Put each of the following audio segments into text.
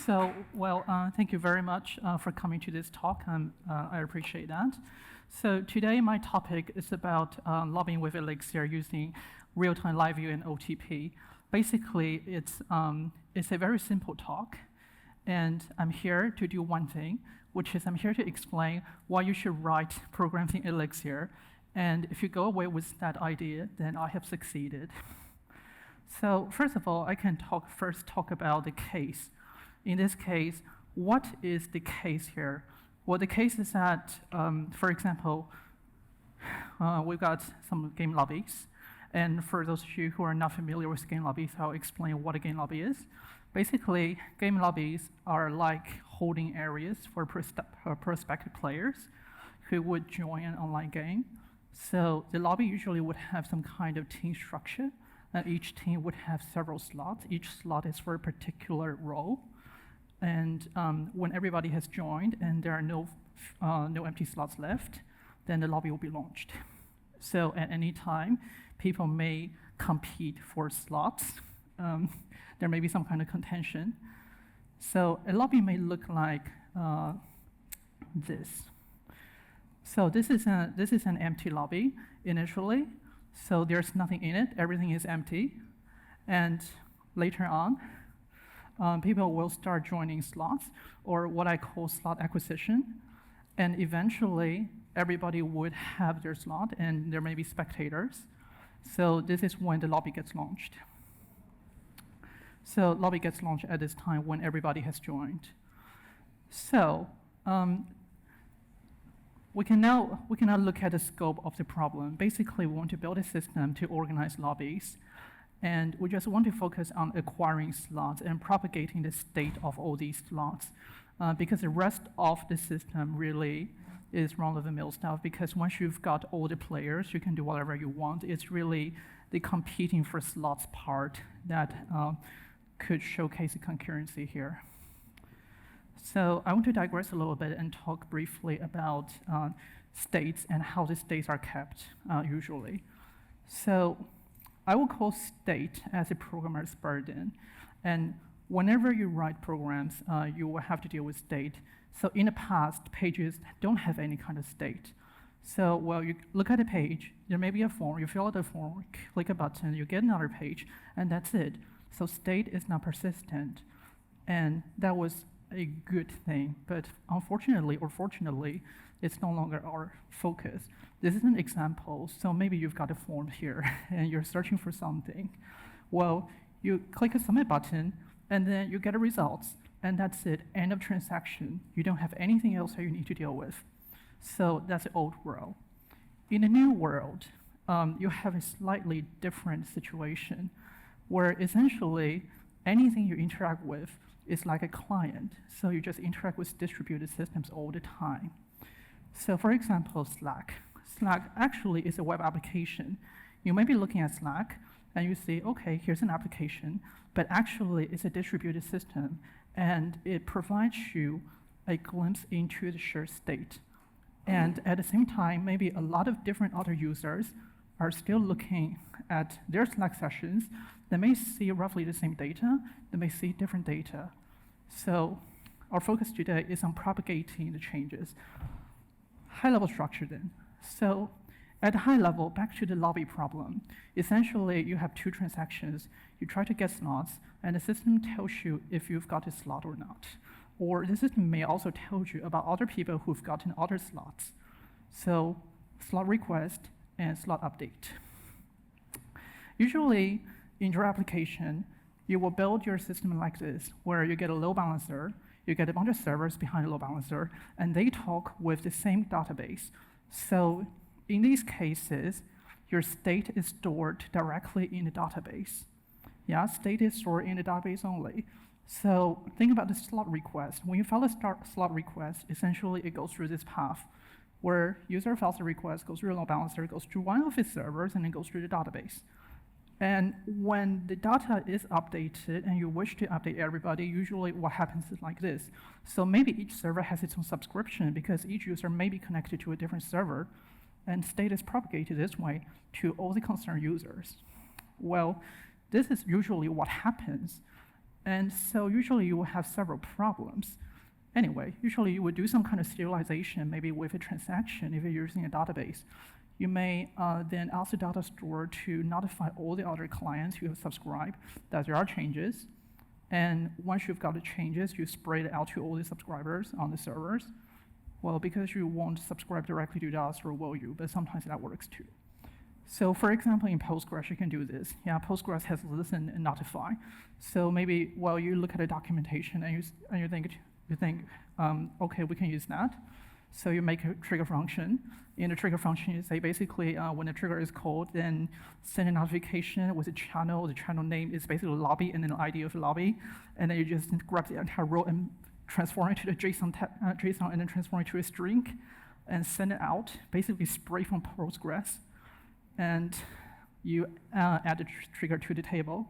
Thank you very much for coming to this talk. I appreciate that. So today my topic is about lobbying with Elixir using real-time LiveView and OTP. Basically, it's a very simple talk, and I'm here to do one thing, which is I'm here to explain why you should write programs in Elixir. And if you go away with that idea, then I have succeeded. So first of all, I can first talk about the case. In this case, what is the case here? Well, the case is that, for example, we've got some game lobbies. And for those of you who are not familiar with game lobbies, I'll explain what a game lobby is. Basically, game lobbies are like holding areas for prospective players who would join an online game. So the lobby usually would have some kind of team structure, and each team would have several slots. Each slot is for a particular role. And when everybody has joined and there are no empty slots left, then the lobby will be launched. So at any time, people may compete for slots. There may be some kind of contention. So a lobby may look like this. So this is an empty lobby initially. So there's nothing in it. Everything is empty. And later on, people will start joining slots, or what I call slot acquisition. And eventually, everybody would have their slot, and there may be spectators. So this is when the lobby gets launched. So lobby gets launched at this time when everybody has joined. So we can now look at the scope of the problem. Basically, we want to build a system to organize lobbies. And we just want to focus on acquiring slots and propagating the state of all these slots. Because the rest of the system really is run-of-the-mill stuff, because once you've got all the players, you can do whatever you want. It's really the competing for slots part that could showcase the concurrency here. So I want to digress a little bit and talk briefly about states and how the states are kept usually. So I will call state as a programmer's burden. And whenever you write programs, you will have to deal with state. So in the past, pages don't have any kind of state. So, well, you look at a page, there may be a form, you fill out the form, click a button, you get another page, and that's it. So state is not persistent. And that was a good thing, but unfortunately or fortunately, it's no longer our focus. This is an example, so maybe you've got a form here and you're searching for something. Well, you click a submit button and then you get the results, and that's it, end of transaction. You don't have anything else that you need to deal with. So that's the old world. In the new world, you have a slightly different situation where essentially anything you interact with is like a client. So you just interact with distributed systems all the time. So for example, Slack. Slack actually is a web application. You may be looking at Slack and you see, okay, here's an application, but actually it's a distributed system and it provides you a glimpse into the shared state. And at the same time, maybe a lot of different other users are still looking at their Slack sessions. They may see roughly the same data, they may see different data. So our focus today is on propagating the changes. High-level structure then. So at the high level, back to the lobby problem. Essentially, you have two transactions. You try to get slots, and the system tells you if you've got a slot or not. Or the system may also tell you about other people who've gotten other slots. So slot request and slot update. Usually, in your application, you will build your system like this, where you get a load balancer, you get a bunch of servers behind the load balancer, and they talk with the same database. So in these cases, your state is stored directly in the database. Yeah, state is stored in the database only. So think about the slot request. When you file a slot request, essentially it goes through this path, where user files a request, goes through a load balancer, goes through one of its servers, and then goes through the database. And when the data is updated and you wish to update everybody, usually what happens is like this. So maybe each server has its own subscription because each user may be connected to a different server, and state is propagated this way to all the concerned users. Well, this is usually what happens. And so usually you will have several problems. Anyway, usually you would do some kind of serialization, maybe with a transaction if you're using a database. You may then ask the data store to notify all the other clients who have subscribed that there are changes. And once you've got the changes, you spread it out to all the subscribers on the servers. Well, because you won't subscribe directly to data store, will you? But sometimes that works too. So for example, in Postgres, you can do this. Yeah, Postgres has listen and notify. So maybe while you look at the documentation and you think, okay, we can use that. So you make a trigger function. In the trigger function, you say basically when the trigger is called, then send a notification with a channel. The channel name is basically lobby and then the ID of the lobby. And then you just grab the entire row and transform it to the JSON and then transform it to a string and send it out, basically spray from Postgres. And you add the trigger to the table.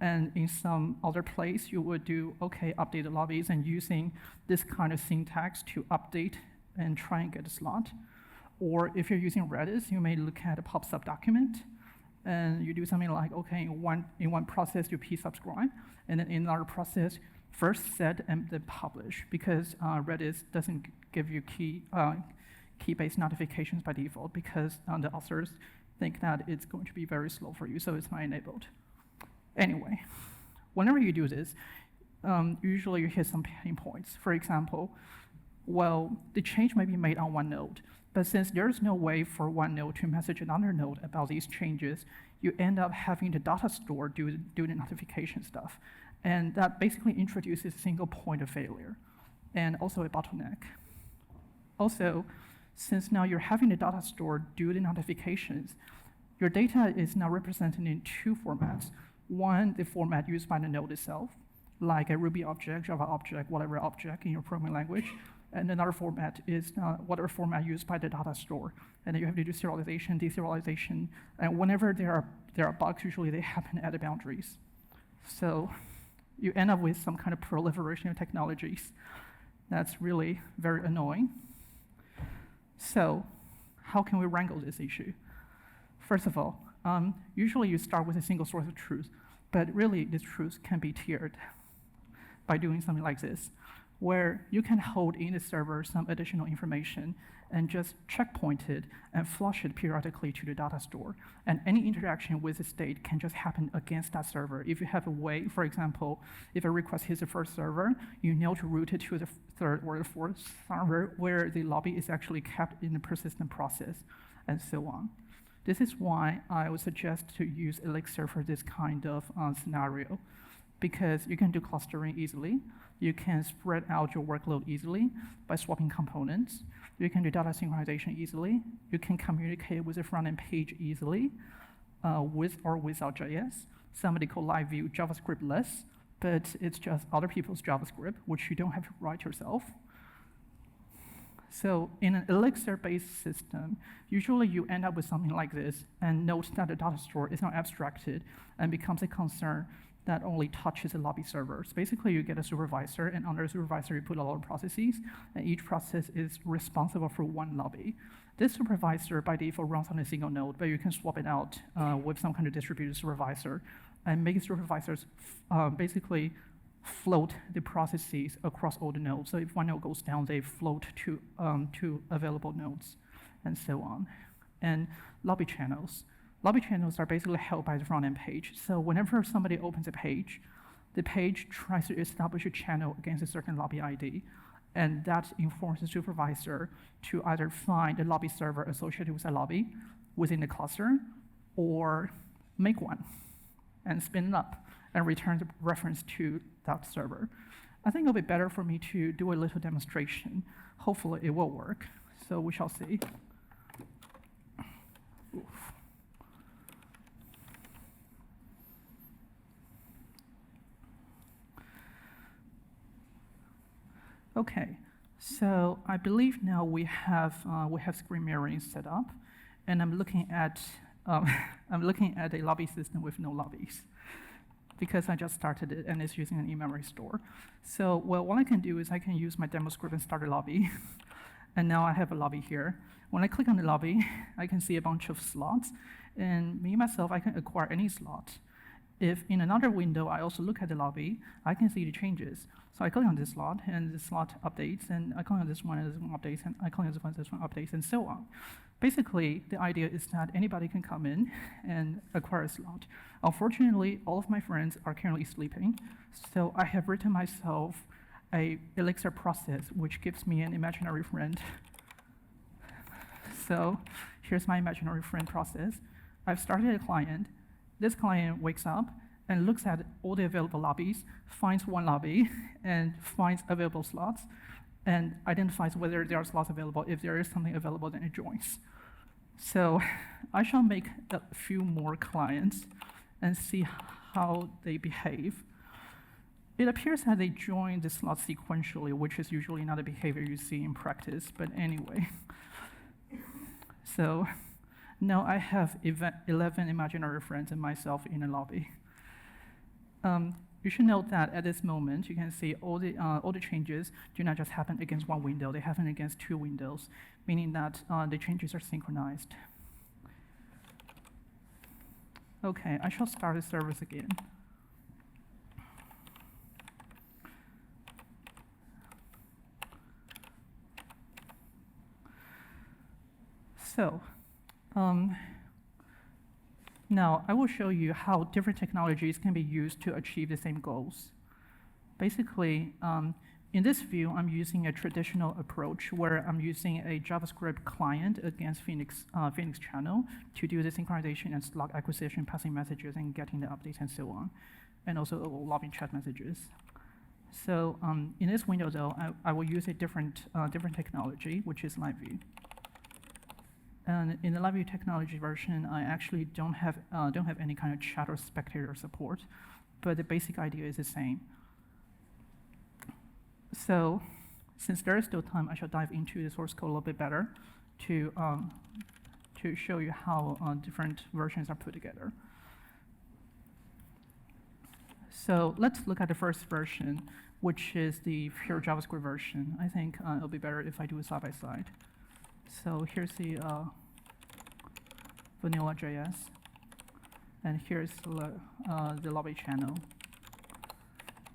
And in some other place, you would do, okay, update the lobbies and using this kind of syntax to update and try and get a slot. Or if you're using Redis, you may look at a pub sub document and you do something like, okay, in one process you p-subscribe, and then in another process, first set and then publish, because Redis doesn't give you key-based notifications by default because the authors think that it's going to be very slow for you, so it's not enabled. Anyway, whenever you do this, usually you hit some pain points. For example, well, the change may be made on one node, but since there's no way for one node to message another node about these changes, you end up having the data store do the notification stuff. And that basically introduces a single point of failure and also a bottleneck. Also, since now you're having the data store do the notifications, your data is now represented in two formats. One, the format used by the node itself, like a Ruby object, Java object, whatever object in your programming language. And another format is whatever format used by the data store. And then you have to do serialization, deserialization. And whenever there are bugs, usually they happen at the boundaries. So you end up with some kind of proliferation of technologies. That's really very annoying. So how can we wrangle this issue? First of all, usually you start with a single source of truth, but really this truth can be tiered by doing something like this, where you can hold in the server some additional information and just checkpoint it and flush it periodically to the data store. And any interaction with the state can just happen against that server. If you have a way, for example, if a request hits the first server, you know to route it to the third or the fourth server where the lobby is actually kept in the persistent process, and so on. This is why I would suggest to use Elixir for this kind of scenario, because you can do clustering easily. You can spread out your workload easily by swapping components. You can do data synchronization easily. You can communicate with the front-end page easily, with or without JS. Somebody called LiveView JavaScript-less, but it's just other people's JavaScript, which you don't have to write yourself. So in an Elixir-based system, usually you end up with something like this, and note that the data store is not abstracted and becomes a concern that only touches the lobby server. So basically, you get a supervisor, and under the supervisor, you put a lot of processes, and each process is responsible for one lobby. This supervisor, by default, runs on a single node, but you can swap it out with some kind of distributed supervisor, and make supervisors basically float the processes across all the nodes. So if one node goes down, they float to available nodes, and so on. And lobby channels. Lobby channels are basically held by the front-end page. So whenever somebody opens a page, the page tries to establish a channel against a certain lobby ID, and that informs the supervisor to either find a lobby server associated with a lobby within the cluster, or make one and spin it up and return the reference to that server. I think it'll be better for me to do a little demonstration. Hopefully it will work, so we shall see. Oof. Okay, so I believe now we have screen mirroring set up, and I'm looking at a lobby system with no lobbies, because I just started it and it's using an in-memory store. So well, what I can do is I can use my demo script and start a lobby, and now I have a lobby here. When I click on the lobby, I can see a bunch of slots, and me myself, I can acquire any slot. if in another window I also look at the lobby, I can see the changes. So I click on this slot, and the slot updates, and I click on this one, and this one updates, and I click on this one updates, and so on. Basically, the idea is that anybody can come in and acquire a slot. Unfortunately, all of my friends are currently sleeping, so I have written myself a Elixir process, which gives me an imaginary friend. So here's my imaginary friend process. I've started a client. This client wakes up and looks at all the available lobbies, finds one lobby, and finds available slots, and identifies whether there are slots available. If there is something available, then it joins. So I shall make a few more clients and see how they behave. It appears that they join the slot sequentially, which is usually not a behavior you see in practice, but anyway. So now I have 11 imaginary friends and myself in a lobby. You should note that at this moment, you can see all the changes do not just happen against one window, they happen against two windows, meaning that the changes are synchronized. Okay, I shall start the service again. So, now I will show you how different technologies can be used to achieve the same goals. Basically, in this view, I'm using a traditional approach where I'm using a JavaScript client against Phoenix channel to do the synchronization and slot acquisition, passing messages and getting the updates and so on, and also logging chat messages. So in this window, though, I will use a different technology, which is LiveView. And in the LiveView technology version, I actually don't have any kind of chat or spectator support, but the basic idea is the same. So since there is still time, I shall dive into the source code a little bit better to show you how different versions are put together. So let's look at the first version, which is the pure JavaScript version. I think it'll be better if I do it side by side. So here's the vanilla JS, and here's the lobby channel.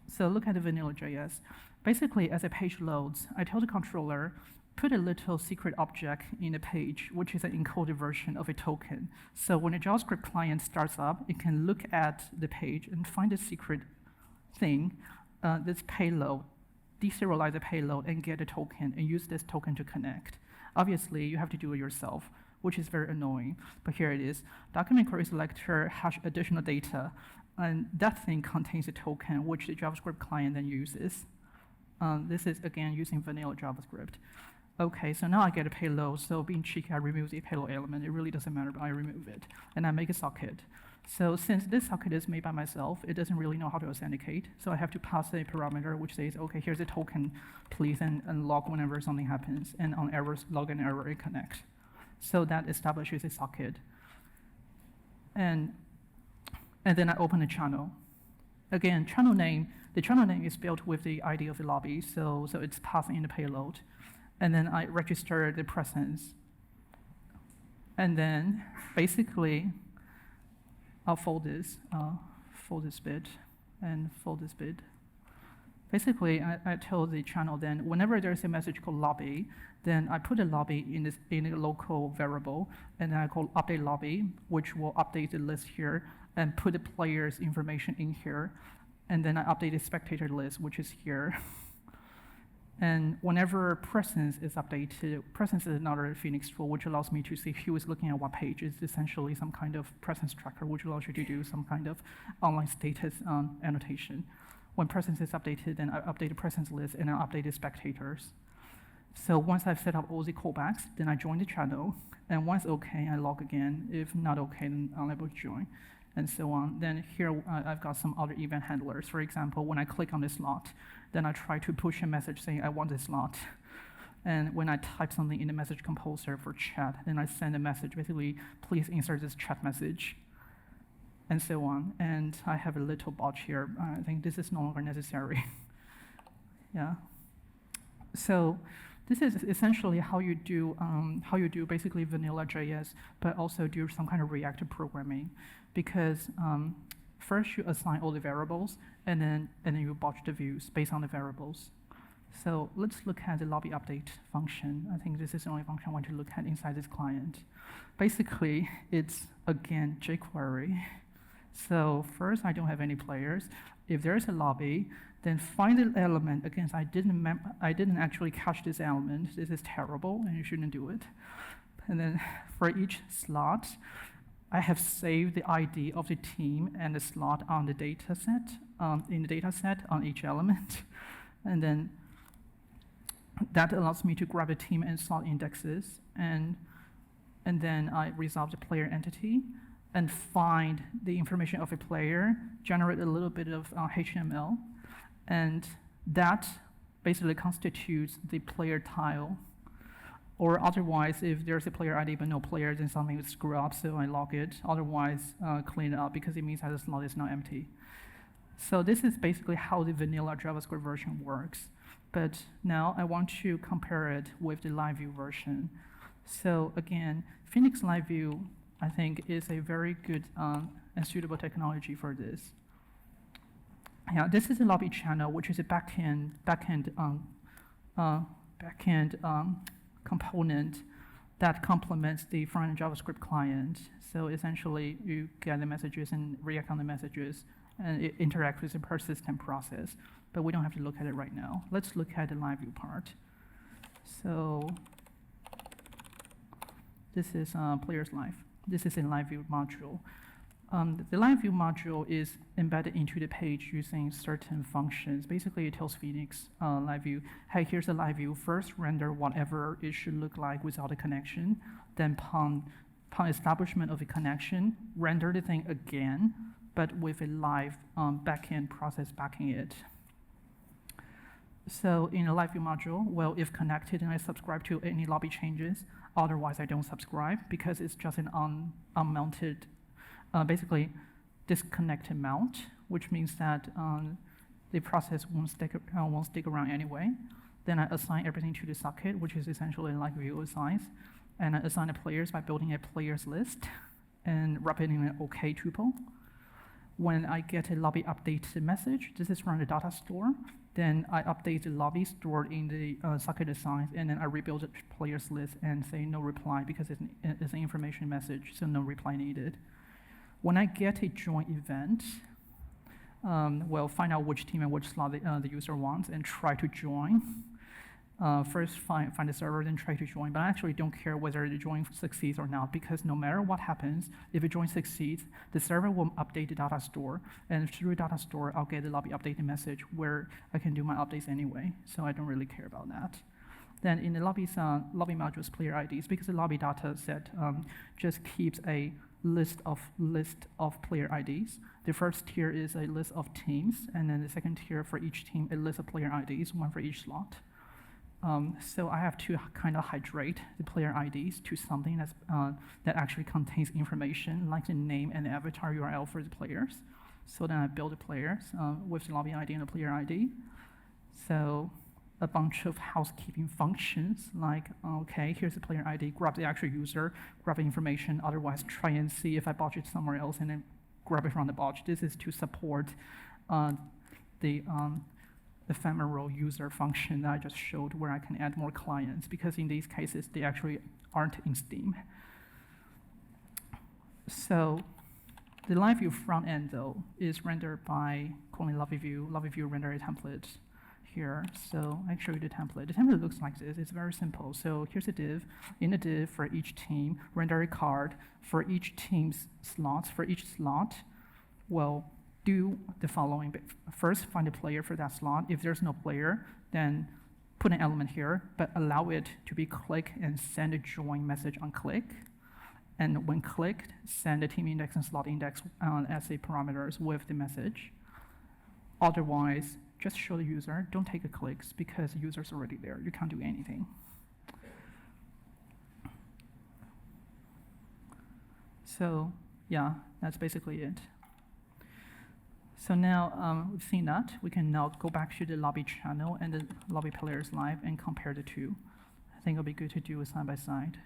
So look at the vanilla JS. Basically, as a page loads, I tell the controller, put a little secret object in the page, which is an encoded version of a token. So when a JavaScript client starts up, it can look at the page and find a secret thing, this payload, deserialize the payload, and get a token, and use this token to connect. Obviously, you have to do it yourself, which is very annoying, but here it is. Document query selector hash additional data, and that thing contains a token, which the JavaScript client then uses. This is, again, using vanilla JavaScript. Okay, so now I get a payload, so being cheeky, I remove the payload element. It really doesn't matter, but I remove it, and I make a socket. So since this socket is made by myself, it doesn't really know how to authenticate, so I have to pass a parameter which says, okay, here's a token, please, and log whenever something happens, and on errors, log an error, it connects. So that establishes a socket. And then I open a channel. Again, the channel name is built with the ID of the lobby, so it's passing in the payload. And then I register the presence. And then, basically, I'll fold this bit, and fold this bit. Basically, I tell the channel then, whenever there's a message called lobby, then I put a lobby in a local variable, and then I call update lobby, which will update the list here, and put the player's information in here. And then I update the spectator list, which is here. And whenever presence is updated, presence is another Phoenix tool which allows me to see who is looking at what page. It's essentially some kind of presence tracker which allows you to do some kind of online status annotation. When presence is updated, then I update the presence list and I update the spectators. So once I've set up all the callbacks, then I join the channel. And once okay, I log again. If not okay, then I'm able to join, and so on. Then here I've got some other event handlers. For example, when I click on this slot, then I try to push a message saying I want this slot. And when I type something in the message composer for chat, then I send a message, basically, please insert this chat message, and so on. And I have a little bot here. I think this is no longer necessary. Yeah. So this is essentially how you do basically vanilla JS, but also do some kind of reactive programming, because First, you assign all the variables, and then you batch the views based on the variables. So let's look at the lobby update function. I think this is the only function I want to look at inside this client. Basically, it's, again, jQuery. So first, I don't have any players. If there's a lobby, then find the element. Again, I didn't actually catch this element. This is terrible, and you shouldn't do it. And then for each slot, I have saved the ID of the team and the slot on the data set, in the data set on each element. And then that allows me to grab the team and slot indexes. And then I resolve the player entity and find the information of a player, generate a little bit of HTML. And that basically constitutes the player tile. Or otherwise, if there's a player ID but no player, then something would screw up, so I log it. Otherwise, clean it up, because it means that the slot is not empty. So this is basically how the vanilla JavaScript version works. But now I want to compare it with the LiveView version. So again, Phoenix LiveView, I think, is a very good and suitable technology for this. Yeah, this is a lobby channel, which is a backend component that complements the front-end JavaScript client. So essentially, you get the messages and react on the messages, and it interacts with the persistent process. But we don't have to look at it right now. Let's look at the LiveView part. So this is Players Live. This is a LiveView module. The LiveView module is embedded into the page using certain functions. Basically, it tells Phoenix LiveView, hey, here's a LiveView. First, render whatever it should look like without a connection. Then, upon establishment of a connection, render the thing again, but with a live backend process backing it. So in a LiveView module, well, if connected and I subscribe to any lobby changes, otherwise I don't subscribe because it's just an unmounted, basically disconnected mount, which means that the process won't stick around anyway. Then I assign everything to the socket, which is essentially LiveView assigns, and I assign the players by building a players list and wrap it in an OK tuple. When I get a lobby update message, this is from the data store. Then I update the lobby stored in the socket assigns, and then I rebuild the players list and say no reply because it's an information message, so no reply needed. When I get a join event, well, find out which team and which slot the user wants and try to join. First, find the server, then try to join. But I actually don't care whether the join succeeds or not, because no matter what happens, if a join succeeds, the server will update the data store. And through data store, I'll get the lobby updating message where I can do my updates anyway. So I don't really care about that. Then in the lobby module's player IDs, because the lobby data set just keeps a list of player IDs. The first tier is a list of teams, and then the second tier for each team, a list of player IDs, one for each slot. So I have to kind of hydrate the player IDs to something that actually contains information like the name and the avatar URL for the players. So then I build the players with the lobby ID and the player ID. So a bunch of housekeeping functions like, okay, here's the player ID, grab the actual user, grab the information, otherwise try and see if I botch it somewhere else and then grab it from the botch. This is to support the ephemeral user function that I just showed where I can add more clients, because in these cases, they actually aren't in Steam. So the LiveView front end, though, is rendered by calling LiveView. LiveView render a template here. So I show you the template. The template looks like this. It's very simple. So here's a div. In the div, for each team, render a card. For each team's slots, for each slot, well, do the following. First, find a player for that slot. If there's no player, then put an element here, but allow it to be click and send a join message on click. And when clicked, send the team index and slot index as the parameters with the message. Otherwise, just show the user, don't take the clicks because the user's already there. You can't do anything. So yeah, that's basically it. So now we've seen that. We can now go back to the lobby channel and the lobby players live and compare the two. I think it'll be good to do it side by side.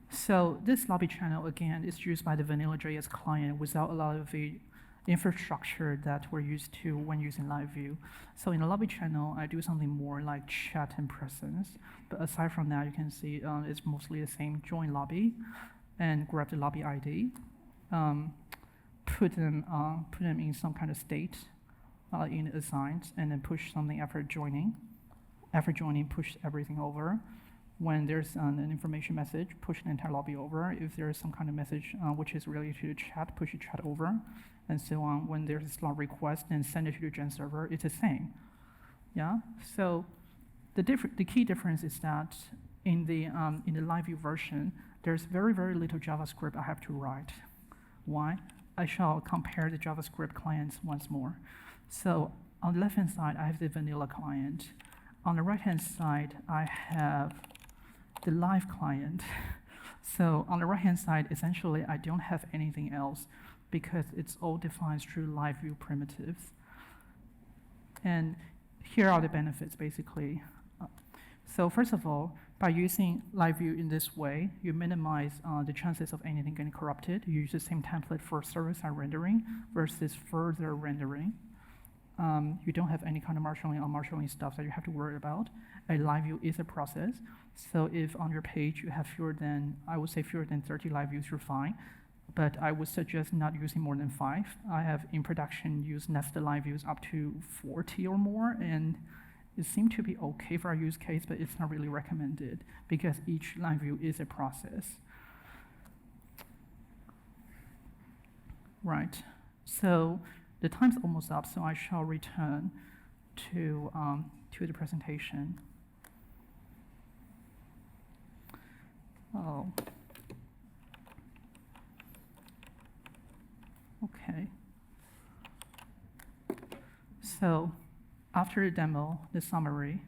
So this lobby channel, again, is used by the vanilla.js client without a lot of the infrastructure that we're used to when using LiveView. So in the lobby channel, I do something more like chat and presence. But aside from that, you can see it's mostly the same. Join lobby and grab the lobby ID, put them in some kind of state in assigned, and then push something after joining. After joining, push everything over. When there's an information message, push the entire lobby over. If there is some kind of message which is related to the chat, push the chat over, and so on. When there's a slot request, then send it to the gen server. It's the same. Yeah. So the key difference is that in the LiveView version, there's very, very little JavaScript I have to write. Why? I shall compare the JavaScript clients once more. So on the left-hand side, I have the vanilla client. On the right-hand side, I have the live client. So on the right-hand side, essentially, I don't have anything else because it's all defined through LiveView primitives. And here are the benefits, basically. So first of all, by using LiveView in this way, you minimize the chances of anything getting corrupted. You use the same template for server-side rendering versus further rendering. You don't have any kind of marshalling or marshalling stuff that you have to worry about. A LiveView is a process. So if on your page you have I would say fewer than 30 live views, you're fine. But I would suggest not using more than 5. I have in production used nested live views up to 40 or more, and it seemed to be okay for our use case, but it's not really recommended because each live view is a process. Right. So the time's almost up, so I shall return to the presentation. Oh. Okay. So after the demo, the summary,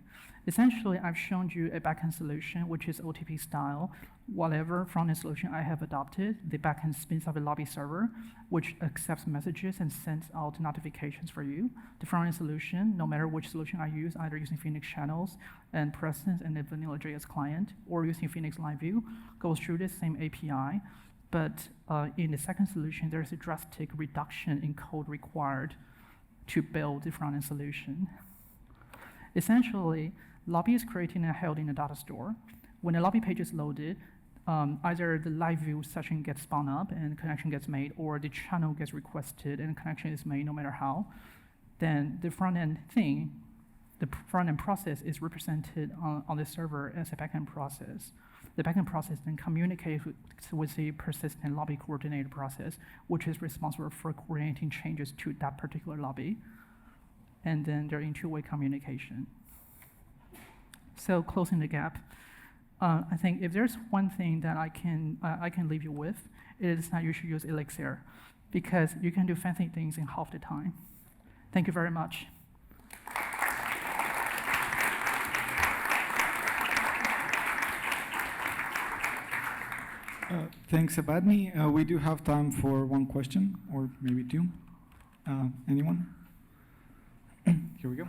essentially I've shown you a backend solution, which is OTP style. Whatever front-end solution I have adopted, the backend spins up a lobby server, which accepts messages and sends out notifications for you. The front-end solution, no matter which solution I use, either using Phoenix channels and presence and the vanilla.js client, or using Phoenix LiveView, goes through the same API. But in the second solution, there's a drastic reduction in code required to build the front-end solution. Essentially, lobby is created and held in a data store. When a lobby page is loaded, either the LiveView session gets spun up and connection gets made, or the channel gets requested and connection is made no matter how. Then the front-end thing, the front-end process is represented on the server as a backend process. The backend process then communicates with the persistent lobby coordinator process, which is responsible for coordinating changes to that particular lobby. And then they're in two-way communication. So closing the gap. I think if there's one thing that I can leave you with, it is that you should use Elixir, because you can do fancy things in half the time. Thank you very much. Thanks, Evadne. We do have time for one question, or maybe two. Anyone? Here we go.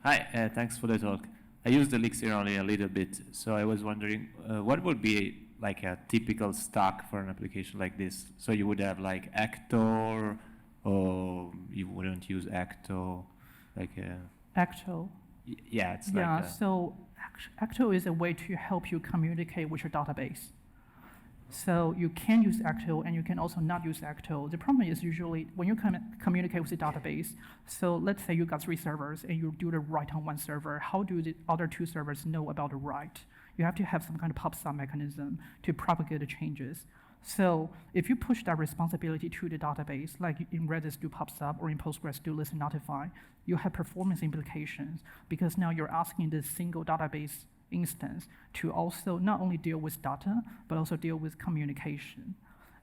Hi, thanks for the talk. I used Elixir only a little bit, so I was wondering what would be like a typical stack for an application like this? So you would have like Actor, or you wouldn't use Acto, like Acto. Yeah, it's yeah, like so Acto is a way to help you communicate with your database. So you can use Acto, and you can also not use Acto. The problem is usually when you communicate with the database, so let's say you got 3 servers, and you do the write on one server. How do the other 2 servers know about the write? You have to have some kind of pub/sub mechanism to propagate the changes. So if you push that responsibility to the database, like in Redis do pub/sub or in Postgres do listen notify, you have performance implications, because now you're asking this single database instance to also not only deal with data, but also deal with communication.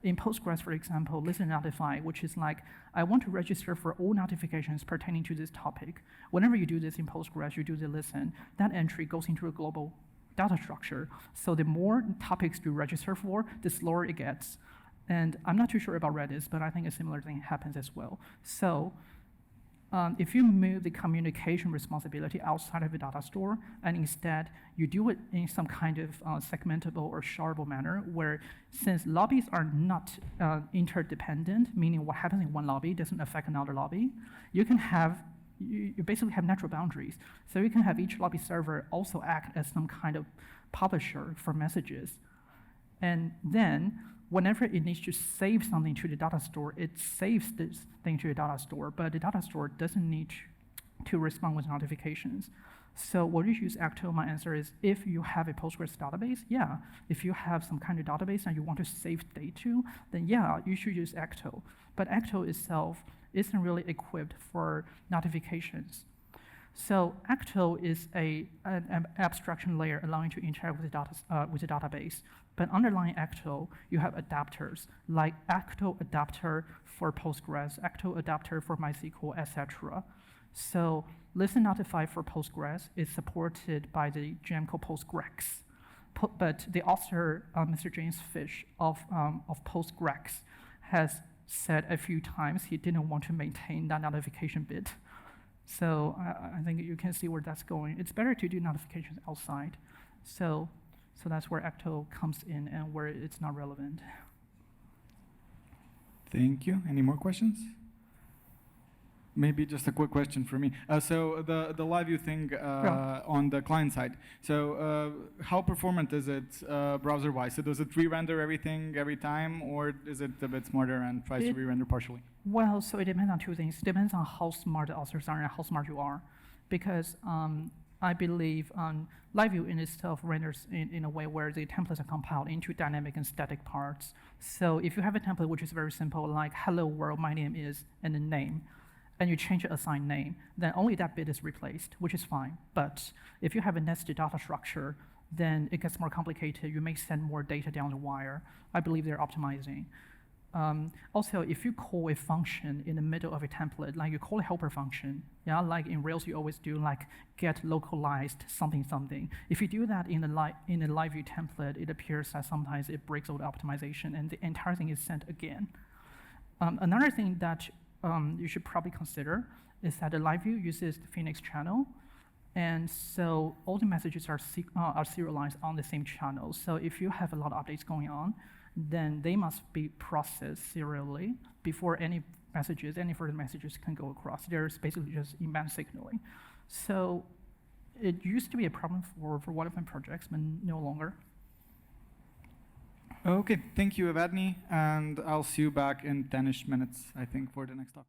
In Postgres, for example, listen notify, which is like, I want to register for all notifications pertaining to this topic. Whenever you do this in Postgres, you do the listen, that entry goes into a global data structure. So the more topics you register for, the slower it gets. And I'm not too sure about Redis, but I think a similar thing happens as well. So if you move the communication responsibility outside of the data store, and instead you do it in some kind of segmentable or shardable manner, where since lobbies are not interdependent, meaning what happens in one lobby doesn't affect another lobby, you can have you basically have natural boundaries. So you can have each lobby server also act as some kind of publisher for messages. And then whenever it needs to save something to the data store, it saves this thing to the data store, but the data store doesn't need to respond with notifications. So what you use Acto, my answer is, if you have a Postgres database, yeah. If you have some kind of database and you want to save data to, then yeah, you should use Acto. But Acto itself isn't really equipped for notifications. So Acto is an abstraction layer allowing you to interact with the database. But underlying Acto, you have adapters, like Acto adapter for Postgres, Acto adapter for MySQL, etc. So Listen Notify for Postgres is supported by the gem called Postgres. But the author, Mr. James Fish of Postgres, has said a few times he didn't want to maintain that notification bit. So I think you can see where that's going. It's better to do notifications outside. So that's where Acto comes in and where it's not relevant. Thank you. Any more questions? Maybe just a quick question for me. So the LiveView thing on the client side. So how performant is it browser-wise? So does it re-render everything every time, or is it a bit smarter and tries to re-render partially? Well, so it depends on two things. It depends on how smart the authors are and how smart you are. Because I believe LiveView in itself renders in a way where the templates are compiled into dynamic and static parts. So if you have a template which is very simple, like hello world, my name is, and the name, and you change the assigned name, then only that bit is replaced, which is fine. But if you have a nested data structure, then it gets more complicated. You may send more data down the wire. I believe they're optimizing. Also, if you call a function in the middle of a template, like you call a helper function, yeah, like in Rails you always do, like get localized something something. If you do that in a LiveView template, it appears that sometimes it breaks all the optimization and the entire thing is sent again. Another thing that you should probably consider is that the LiveView uses the Phoenix channel, and so all the messages are serialized on the same channel. So if you have a lot of updates going on, then they must be processed serially before any further messages can go across. There's basically just inbound signaling. So it used to be a problem for one of my projects, but no longer. Okay, thank you, Evadne, and I'll see you back in 10-ish minutes, I think, for the next talk.